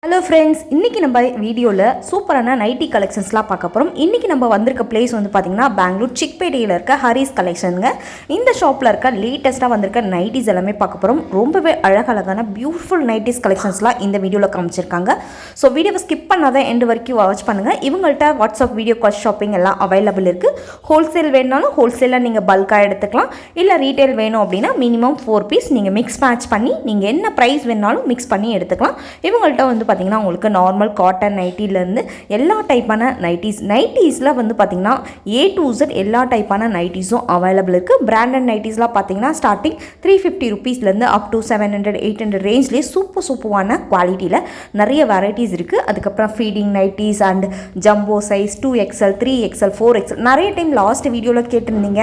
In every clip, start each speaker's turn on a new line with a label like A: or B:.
A: Hello friends, இன்றைக்கி நம்ம வீடியோவில் சூப்பரான நைட்டி கலெக்ஷன்ஸ்லாம் பார்க்க போகிறோம். இன்றைக்கி நம்ம வந்திருக்க பிளேஸ் வந்து பார்த்திங்கன்னா பெங்களூர் சிக்பேட்டையில் இருக்க ஹரிஸ் கலெக்ஷனுங்க. இந்த ஷாப்பில் இருக்க லேட்டஸ்ட்டாக வந்திருக்க நைட்டிஸ் எல்லாமே பார்க்க போகிறோம். ரொம்பவே அழகழகான பியூட்டிஃபுல் நைட்டிஸ் கலெக்ஷன்ஸ்லாம் இந்த வீடியோவில் காமிச்சிருக்காங்க. ஸோ வீடியோவை ஸ்கிப் பண்ணாத எண்டு வரைக்கும் வாட்ச் பண்ணுங்கள். இவங்கள்ட்ட வாட்ஸ்அப் வீடியோ கால் ஷாப்பிங் எல்லாம் அவைலபிள் இருக்குது. ஹோல்சேல் வேணுனாலும் ஹோல்சேலில் நீங்கள் பல்காக எடுத்துக்கலாம். இல்லை ரீட்டைல் வேணும் அப்படின்னா மினிமம் 4 பீஸ் நீங்கள் மிக்ஸ் மேட்ச் பண்ணி நீங்கள் என்ன ப்ரைஸ் வேணாலும் மிக்ஸ் பண்ணி எடுத்துக்கலாம். இவங்கள்ட்ட வந்து பார்த்திங்கன்னா உங்களுக்கு நார்மல் காட்டன் நைட்டிலேருந்து எல்லா டைப்பான நைட்டிஸில் வந்து பார்த்திங்கன்னா A to Z எல்லா டைப்பான நைட்டிஸும் அவைலபிள் இருக்குது. பிராண்டட் நைட்டிஸ்லாம் பார்த்திங்கன்னா ஸ்டார்டிங் 350 ருபீஸ்லேருந்து அப் டு 700-800 ரேஞ்ச்லேயே சூப்பரான குவாலிட்டியில் நிறைய வெரைட்டிஸ் இருக்குது. அதுக்கப்புறம் feeding nighties and jumbo size 2XL 3XL 4XL நிறைய டைம் லாஸ்ட் வீடியோவில் கேட்டிருந்தீங்க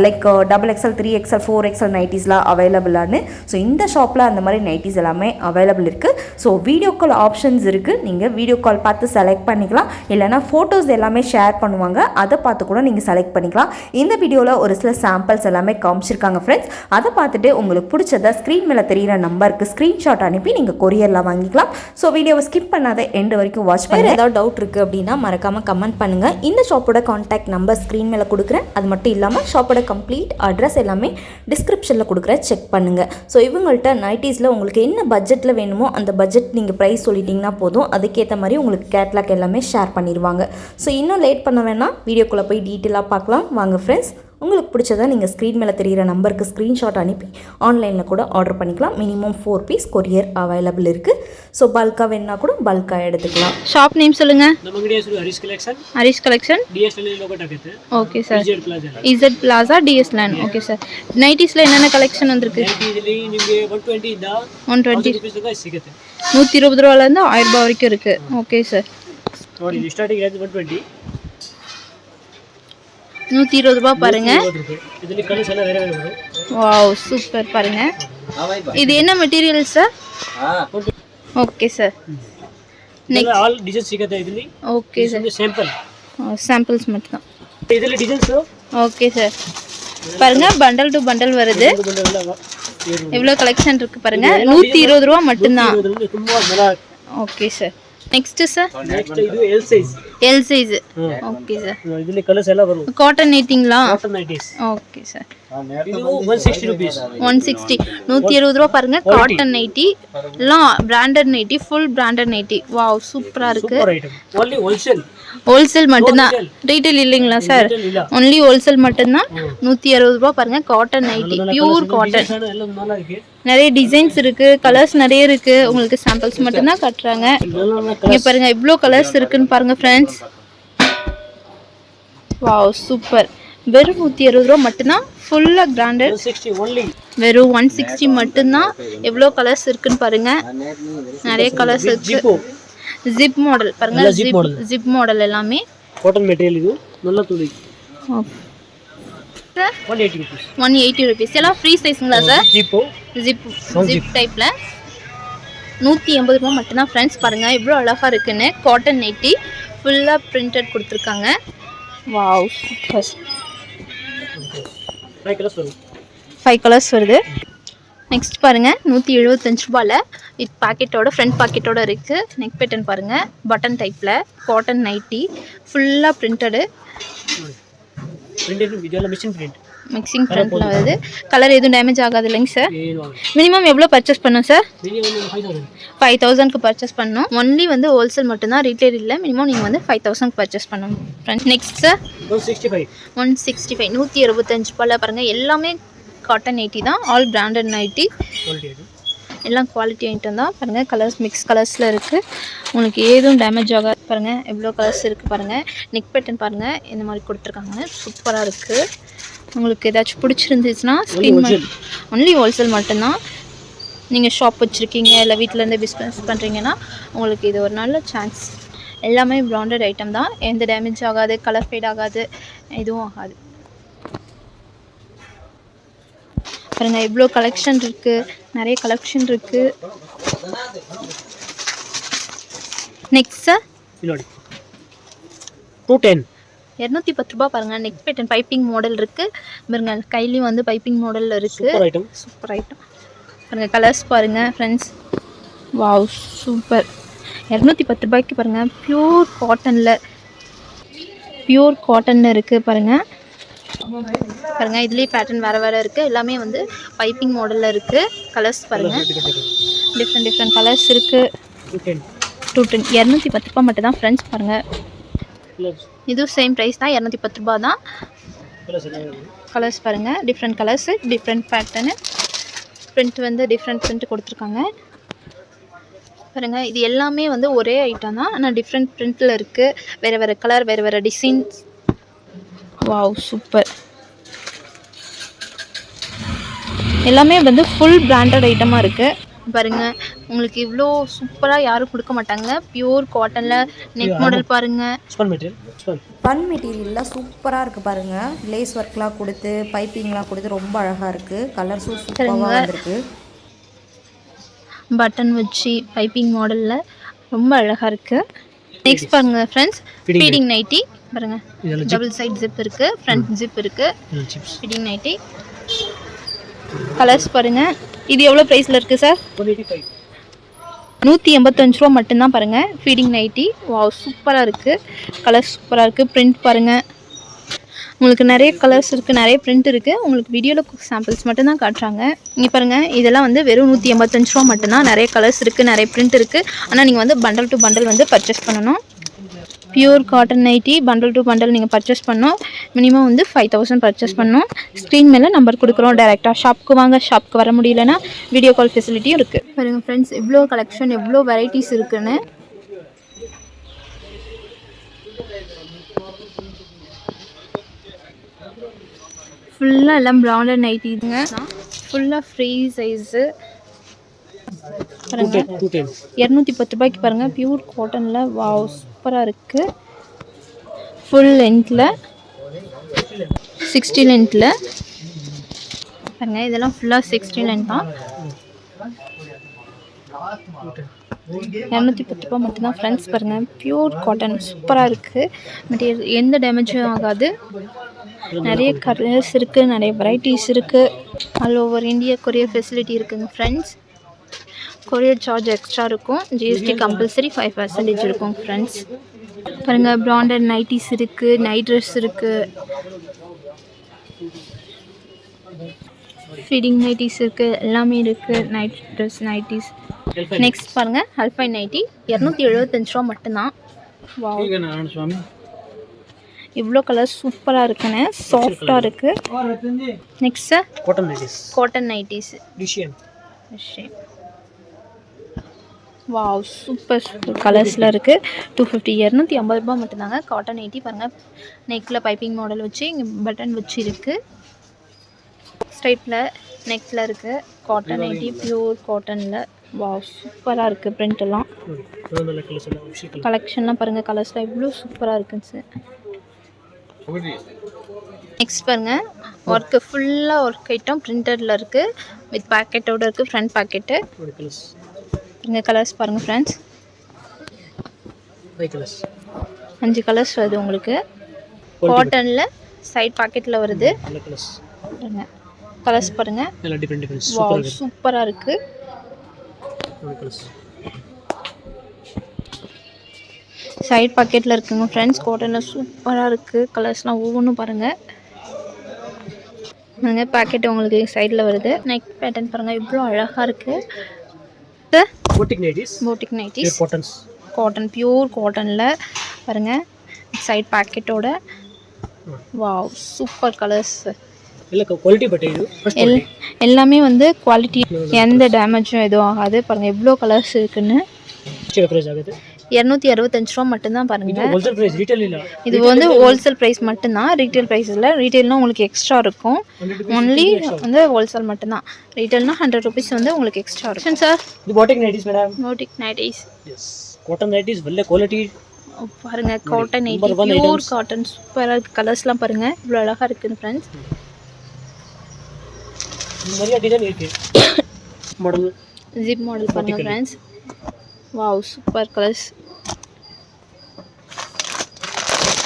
A: லைக் XXL 3XL 4XL நைட்டிஸ்லாம் அவைலபிளானு. ஸோ இந்த ஷாப்பில் அந்த மாதிரி நைட்டிஸ் எல்லாமே அவைலபிள் இருக்குது. ஸோ வீடியோ கால் ஆப்ஷன்ஸ் இருக்குது. நீங்கள் வீடியோ கால் பார்த்து செலக்ட் பண்ணிக்கலாம். இல்லைனா ஃபோட்டோஸ் எல்லாமே ஷேர் பண்ணுவாங்க, அதை பார்த்து கூட நீங்கள் செலக்ட் பண்ணிக்கலாம். இந்த வீடியோவில் ஒரு சில சாம்பிள்ஸ் எல்லாமே காமிச்சிருக்காங்க ஃப்ரெண்ட்ஸ். அதை பார்த்துட்டு உங்களுக்கு பிடிச்சதை ஸ்க்ரீன் மேலே தெரிகிற நம்பருக்கு ஸ்க்ரீன்ஷாட் அனுப்பி நீங்கள் கொரியரில் வாங்கிக்கலாம். ஸோ வீடியோவை ஸ்கிப் பண்ணாத எண்டு வரைக்கும் வாட்ச் பண்ணுங்கள். ஏதாவது டவுட் இருக்குது அப்படின்னா மறக்காமல் கமெண்ட் பண்ணுங்கள். இந்த ஷாப்போட கான்டாக்ட் நம்பர் ஸ்க்ரீன் மேலே கொடுக்குறேன். அது மட்டும் இல்லாமல் ஷாப்போட கம்ப்ளீட் அட்ரஸ் எல்லாமே டிஸ்கிரிப்ஷனில் கொடுக்குறேன், செக் பண்ணுங்கள். ஸோ இவங்கள்ட்ட நைட்டிஸில் உங்களுக்கு என்ன பட்ஜெட்டில் வேணுமோ அந்த பட்ஜெட் நீங்கள் ப்ரைஸ் சொல்லிட்டீங்கன்னா போதும், அதுக்கேற்ற மாதிரி உங்களுக்கு கேட்லாக் எல்லாமே ஷேர் பண்ணிடுவாங்க. ஸோ இன்னும் லேட் பண்ண வேணாம், வீடியோக்குள்ளே போய் டீட்டெயிலாக பார்க்கலாம் வாங்க ஃப்ரெண்ட்ஸ். உங்களுக்கு பிடிச்சதை நீங்கள் ஸ்க்ரீன் மேலே தெரிகிற நம்பருக்கு ஸ்க்ரீன்ஷாட் அனுப்பி ஆன்லைனில் கூட ஆர்டர் பண்ணிக்கலாம். மினிமம் 4 பீஸ் கொரியர் அவைலபிள் இருக்குது. ஸோ பல்காக வேணுன்னா கூட பல்காக எடுத்துக்கலாம்.
B: ஷாப் நேம் சொல்லுங்கள்.
C: Haris collection
B: okay sir. Z plaza TS land. Okay sir. நைட்டிஸில் என்னென்ன கலெக்ஷன் வந்திருக்கு? 120 120 ரூபாலேருந்து 1000 ரூபா வரைக்கும் இருக்குது. Okay sir. 120 ரூபா பாருங்க. வாவ் சூப்பர் பாருங்க. இது என்ன material sir? Okay sir.
C: Next all designs ಸಿಗುತ್ತೆ ಇದರಲ್ಲಿ.
B: Okay sir. சாம்பிள்ஸ் மட்டும் தான்.
C: ಇದರಲ್ಲಿ டிசைன்ஸ்.
B: Okay sir. பாருங்க பண்டல் டு பண்டல் வருது. எவ்வளோ கலெக்ஷன் இருக்கு பாருங்க. 120 ரூபா மட்டும் தான். Okay sir. Next sir.
C: Next இது L size.
B: L size. Okay sir.
C: ಇದರಲ್ಲಿ ಕಲರ್ಸ್ ಎಲ್ಲ ಬರುತ್ತೆ.
B: காட்டன் நைட்டிங்களா?
C: Cotton nighties.
B: Okay sir.
C: ಇದು 160 rupees.
B: 160 120 ரூபா பாருங்க. காட்டன் நைட்டி எல்லாம் branded nighty, full branded nighty. Wow சூப்பரா இருக்கு.
C: Super item. only wholesale.
B: Wholesale மட்டும்தான், ரீட்டைல் இல்லைங்களா சார்? ஒன்லி ஹோல்சேல் மட்டும்தான். 160 ரூபா பாருங்க. Cotton nighty, pure cotton. நிறைய டிசைன்ஸ் இருக்கு, கலர்ஸ் நிறைய இருக்கு. உங்களுக்கு சாம்பிள்ஸ் மட்டும்தான் காட்டுறாங்க. இங்க பாருங்க இவ்வளோ கலர்ஸ் இருக்குன்னு பாருங்க ஃப்ரெண்ட்ஸ். Wow super. வெறும் 160 ரூபா மட்டும்தான். ஃபுல்லாக பிராண்டட். வெறும் 160 மட்டும்தான். எவ்வளோ கலர்ஸ் இருக்குன்னு பாருங்க. நிறைய கலர்ஸ் இருக்கு. ஜிப் மாடல் பாருங்க. ஜிப் மாடல் எல்லாமே
C: காட்டன் மெட்டீரியல். இது நல்ல துணி.
B: 180 rupees. எல்லாம் ஃப்ரீ சைஸ்ங்களா சார்? ஜிப் டைப்ல 180 ரூபா மட்டும்தான் ஃப்ரெண்ட்ஸ். பாருங்க இவ்வளோ அழகா இருக்குன்னு. காட்டன் நைட்டி ஃபுல்லா பிரிண்டட் கொடுத்துருக்காங்க. Wow super. 5 கலர்ஸ் வருது. நெக்ஸ்ட் பாருங்க 175 ரூபாயில் இது பாக்கெட்டோட ஃப்ரண்ட் பாக்கெட்டோட இருக்கு. நெக் பேட்டர்ன் பாருங்க. பட்டன் டைப்ல காட்டன் நைட்டி ஃபுல்லா பிரிண்டடு. மிக்சிங் பிரிண்ட்ல வருது. கலர் எதுவும் டேமேஜ் ஆகாது இல்லைங்க சார்? மினிமம் எவ்வளோ பர்ச்சேஸ் பண்ணணும் சார்? 5000க்கு பர்ச்சேஸ் பண்ணணும். ஒன்லி வந்து ஹோல்சேல் மட்டும்தான், ரீட்டைல் இல்லை. மினிமம் நீங்கள் வந்து 5000க்கு பர்ச்சேஸ் பண்ணணும் ஃப்ரெண்ட்ஸ். நெக்ஸ்ட் சார் 165 175 ரூபாயில் பாருங்க. எல்லாமே காட்டன் நைட்டி தான், ஆல் பிராண்டட் நைட்டி. எல்லாம் குவாலிட்டி ஐட்டம் தான் பாருங்கள். கலர்ஸ் மிக்ஸ் கலர்ஸில் இருக்குது. உங்களுக்கு ஏதும் டேமேஜ் ஆகாது. பாருங்கள் எவ்வளோ கலர்ஸ் இருக்குது பாருங்கள். நெக் பேட்டர்ன் பாருங்கள் இந்த மாதிரி கொடுத்துருக்காங்க. சூப்பராக இருக்குது. உங்களுக்கு ஏதாச்சும் பிடிச்சிருந்துச்சுன்னா ஸ்க்ரீன் ஒன்லி ஹோல்சேல் மட்டும்தான். நீங்கள் ஷாப் வச்சுருக்கீங்க இல்லை வீட்டிலேருந்து பிஸ்னஸ் பண்ணுறீங்கன்னா உங்களுக்கு இது ஒரு நல்ல சான்ஸ். எல்லாமே பிராண்டட் ஐட்டம் தான். எந்த டேமேஜ் ஆகாது, கலர் ஃபேட் ஆகாது, எதுவும் ஆகாது. பாருங்க இவ்வளோ கலெக்ஷன் இருக்கு, நிறைய கலெக்ஷன் இருக்கு. நெக்ஸ்ட் சார் 210 ரூபா பாருங்க. நெக் பேட்டர்ன் பைப்பிங் மாடல் இருக்கு பாருங்க. கையிலையும் வந்து பைப்பிங் மாடல்ல இருக்கு. சூப்பர் ஐட்டம் பாருங்க. கலர்ஸ் பாருங்க ஃப்ரெண்ட்ஸ். Wow super. 210 ரூபாய்க்கு பாருங்கள். பியூர் காட்டனில் இருக்குது பாருங்கள். இதுலேயே பேட்டர்ன் வேறு இருக்குது. எல்லாமே வந்து பைப்பிங் மாடலில் இருக்குது. கலர்ஸ் பாருங்கள், டிஃப்ரெண்ட் கலர்ஸ் இருக்குது. 210 210 ரூபா மட்டும் தான் ஃப்ரெண்ட்ஸ். பாருங்கள், இதுவும் சேம் ப்ரைஸ் தான், 210 ரூபா தான். கலர்ஸ் பாருங்கள், different colours, different pattern. Print வந்து டிஃப்ரெண்ட் பிரிண்ட் கொடுத்துருக்காங்க பாருங்கள். இது எல்லாமே வந்து ஒரே ஐட்டம் தான், ஆனால் டிஃப்ரெண்ட் பிரிண்டில் இருக்குது. வேறு கலர், வேறு டிசைன்ஸ். Wow, super. எல்லாமே வந்து ஃபுல் பிராண்டட் ஐட்டமாக இருக்குது பாருங்கள். உங்களுக்கு இவ்வளோ சூப்பராக யாரும் கொடுக்க மாட்டாங்க. பியூர் காட்டனில் நெக் மாடல் பாருங்கள்.
A: பன் மெட்டீரியலில் சூப்பராக இருக்குது பாருங்கள். லேஸ் ஒர்க்லாம் கொடுத்து பைப்பிங்லாம் கொடுத்து ரொம்ப அழகாக இருக்குது. கலர்ஸும் சூப்பராக வந்திருக்கு.
B: பட்டன் வச்சு பைப்பிங் மாடலில் ரொம்ப அழகாக இருக்குது. நெக்ஸ்ட் பாருங்கள் ஃப்ரெண்ட்ஸ், ஃபீடிங் நைட்டி பாருங்கள். டபுள் சைட் ஜிப் இருக்குது, ஃப்ரண்ட் ஜிப் இருக்குது. ஃபீடிங் நைட்டி கலர்ஸ் பாருங்கள். இது எவ்வளோ ப்ரைஸில் இருக்குது சார்? 185 ரூபா மட்டும்தான் பாருங்கள். Feeding nightie. வாவ், சூப்பராக இருக்குது. கலர்ஸ் சூப்பராக இருக்குது. பிரிண்ட் பாருங்கள், உங்களுக்கு நிறைய கலர்ஸ் இருக்குது, நிறைய பிரிண்ட் இருக்குது. உங்களுக்கு வீடியோவில் சாம்பிள்ஸ் மட்டும்தான் காட்டுறாங்க. இங்கே பாருங்கள், இதெல்லாம் வந்து வெறும் 185 ரூபா மட்டும்தான். நிறைய கலர்ஸ் இருக்குது, நிறைய பிரிண்ட் இருக்குது. ஆனால் நீங்கள் வந்து பண்டல் டு பண்டல் வந்து பர்ச்சேஸ் பண்ணணும். Pure cotton nightie bundle to bundle நீங்கள் பர்ச்சேஸ் பண்ணணும். மினிமம் வந்து 5000 பர்ச்சேஸ் பண்ணணும். ஸ்க்ரீன் மேலே நம்பர் கொடுக்குறோம். டேரெக்டாக ஷாப்புக்கு வாங்க. ஷாப்புக்கு வர முடியலன்னா வீடியோ கால் ஃபெசிலிட்டியும் இருக்குது. பாருங்கள் ஃப்ரெண்ட்ஸ், எவ்வளோ கலெக்ஷன், எவ்வளோ வெரைட்டிஸ் இருக்குன்னு. ஃபுல்லாக எல்லாம் பிராண்டட் நைட்டிங்க. ஃபுல்லாக ஃப்ரீ சைஸு பாருங்கள். 210 ரூபாய்க்கு பாருங்கள். பியூர் காட்டனில். வாவ், சூப்பராக இருக்குது. ஃபுல் லென்த்தில் 60 லென்த்தில் பாருங்கள். இதெல்லாம் ஃபுல்லாக 60 லென்த் தான். 210 ரூபா மட்டும்தான் ஃப்ரெண்ட்ஸ். பாருங்கள், பியூர் காட்டன் சூப்பராக இருக்குது. மெட்டீரியல் எந்த டேமேஜும் ஆகாது. நிறைய கலர்ஸ் இருக்குது, நிறைய வெரைட்டிஸ் இருக்குது. All over India courier facility இருக்குங்க ஃப்ரெண்ட்ஸ். கொரியர் சார்ஜ் எக்ஸ்ட்ரா இருக்கும். ஜிஎஸ்டி கம்பல்சரி 5% இருக்கும் ஃப்ரெண்ட்ஸ். பாருங்கள், பிராண்டட் நைட்டிஸ் இருக்குது, நைட் ட்ரெஸ் இருக்குது, ஃபீடிங் நைட்டிஸ் இருக்குது, எல்லாமே இருக்குது. Night dress, nighties. நெக்ஸ்ட் பாருங்கள், அல்பைன் நைட்டி 275 ரூபா மட்டும்தான். வாவ், இவ்வளோ கலர் சூப்பராக இருக்குன்னு, சாஃப்டாக இருக்குது. Next cotton nighties. Wow, super super கலர்ஸில் இருக்குது. 250 250 ரூபா மட்டும்தாங்க. காட்டன் நைட்டி பாருங்கள். நெக்கில் பைப்பிங் மாடல் வச்சு இங்கே பட்டன் வச்சு இருக்குது. ஸ்ட்ரைப்பில் நெக்கில் இருக்குது. காட்டன் நைட்டி பியூர் காட்டனில். வாவ், சூப்பராக இருக்குது. பிரிண்ட் எல்லாம் கலெக்ஷன்லாம் பாருங்கள். கலர்ஸ்லாம் இவ்வளோ சூப்பராக இருக்குங்க சார். நெக்ஸ்ட் பாருங்கள், ஒர்க்கு ஃபுல்லாக ஒர்க் ஐட்டம் பிரிண்டடில் இருக்குது. வித் பேக்கெட்டோடு இருக்குது. Front packet. இங்கே கலர்ஸ் பாருங்கள் ஃப்ரெண்ட்ஸ். 5 கலர்ஸ் வருது உங்களுக்கு. காட்டனில் சைட் பாக்கெட்டில் வருது. கலர்ஸ் பாருங்கள். வாவ், சூப்பராக இருக்குது. சைட் பாக்கெட்டில் இருக்குங்க ஃப்ரெண்ட்ஸ். காட்டனில் சூப்பராக இருக்குது. கலர்ஸ்லாம் ஒவ்வொன்றும் பாருங்கள். பேக்கெட் உங்களுக்கு சைடில் வருது. நெக் பேட்டர்ன் பாருங்கள், இவ்வளோ அழகாக இருக்குது. போட்டிக் நைட்டிஸ் காட்டன், பியூர் காட்டனில் பாருங்கள். சைட் பேக்கெட்டோட. Wow, super colours. எல்லாமே வந்து குவாலிட்டி, எந்த டேமேஜும் எதுவும் ஆகாது. பாருங்கள் எவ்வளோ கலர்ஸ் இருக்குன்னு. 265 ரூபா மட்டும்தான் பாருங்கள். இது வந்து ஹோல்சேல் ப்ரைஸ் மட்டும்தான், ரீட்டைல் ப்ரைஸ் இல்லை. ரீட்டைல்னால் உங்களுக்கு எக்ஸ்ட்ரா இருக்கும். ஒன்லி வந்து ஹோல்சேல் மட்டும்தான். ரீட்டைல்னால் 100 ருபீஸ் வந்து உங்களுக்கு எக்ஸ்ட்ரா இருக்கும் சார்.
C: போட்டிக் நைட்டிஸ் மேடம்.
B: போட்டிக் நைட்டிஸ்.
C: காட்டன் நைட்டிஸ் நல்ல குவாலிட்டி
B: பாருங்கள். காட்டன் நைட்டி பியூர் காட்டன் சூப்பராக இருக்குது. கலர்ஸ்லாம் பாருங்கள், இவ்வளோ அழகாக இருக்குது ஃப்ரெண்ட்ஸ்.
C: நிறைய டிசைன் இருக்கு. மாடல்
B: ஜிப் மாடல் பாருங்கள் ஃப்ரெண்ட்ஸ். Wow, super colours.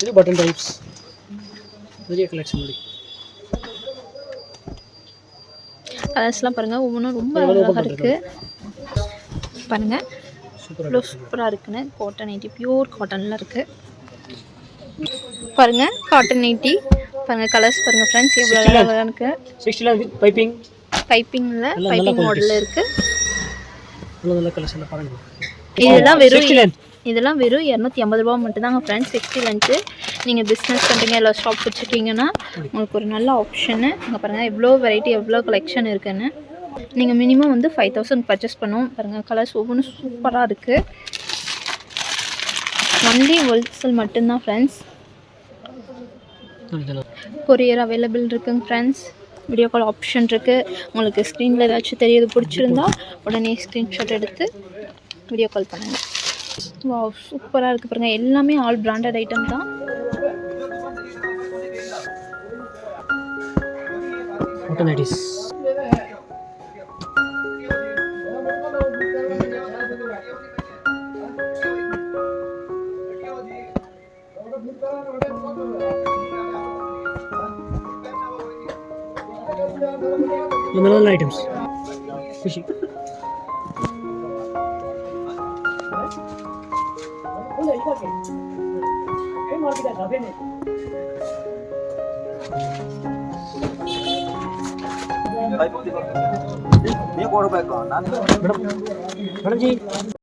C: இது பட்டன் டைப்ஸ். நிறைய கலெக்ஷன் இருக்கு.
B: கலர்ஸ்லாம் பாருங்கள், ஒவ்வொன்றும் ரொம்ப அழகாக இருக்குது. பாருங்கள், இவ்வளோ சூப்பராக இருக்குன்னு காட்டன் நைட்டி பியூர் காட்டனில் இருக்குது பாருங்கள் காட்டன் நைட்டி பாருங்கள் கலர்ஸ் பாருங்கள் ஃப்ரெண்ட்ஸ் எவ்வளோ அழகாக இருக்குது
C: 60 வித் பைப்பிங்
B: பைப்பிங்கில் பைப்பிங் மாடலில் இருக்குது
C: நல்ல கலர்ஸ் எல்லாம் பாருங்க
B: இதெல்லாம் வெறும் 250 ரூபா மட்டும்தாங்க ஃப்ரெண்ட்ஸ் 60 லென்த்து நீங்கள் பிஸ்னஸ் பண்ணுறீங்க இல்லை ஷாப் வச்சுருக்கீங்கன்னா உங்களுக்கு ஒரு நல்ல ஆப்ஷனு இங்கே பாருங்கள் எவ்வளோ வெரைட்டி எவ்வளோ கலெக்ஷன் இருக்குன்னு நீங்கள் மினிமம் வந்து 5000 பர்ச்சேஸ் பண்ணுவோம் பாருங்கள் கலர்ஸ் ஒவ்வொன்றும் சூப்பராக இருக்குது ஒன்லி ஹோல்சேல் மட்டும்தான் ஃப்ரெண்ட்ஸ் கொரியர் அவைலபிள் இருக்குங்க ஃப்ரெண்ட்ஸ் வீடியோ கால் ஆப்ஷன் இருக்குது உங்களுக்கு ஸ்க்ரீனில் ஏதாச்சும் தெரியுது பிடிச்சிருந்தா உடனே ஸ்க்ரீன்ஷாட் எடுத்து வீடியோ கால் பண்ணுங்கள் வாவ் சூப்பராக இருக்குது பாருங்கள் எல்லாமே ஆல் பிராண்டட் ஐட்டம் தான்
C: காட்டன் நைட்டிஸ் நல்ல ஐட்டம்ஸ் ಖುಷಿ
D: ನೀವು ಕೊಡಬೇಕು ನಾನು
C: ಮೇಡಮ್ ಜಿ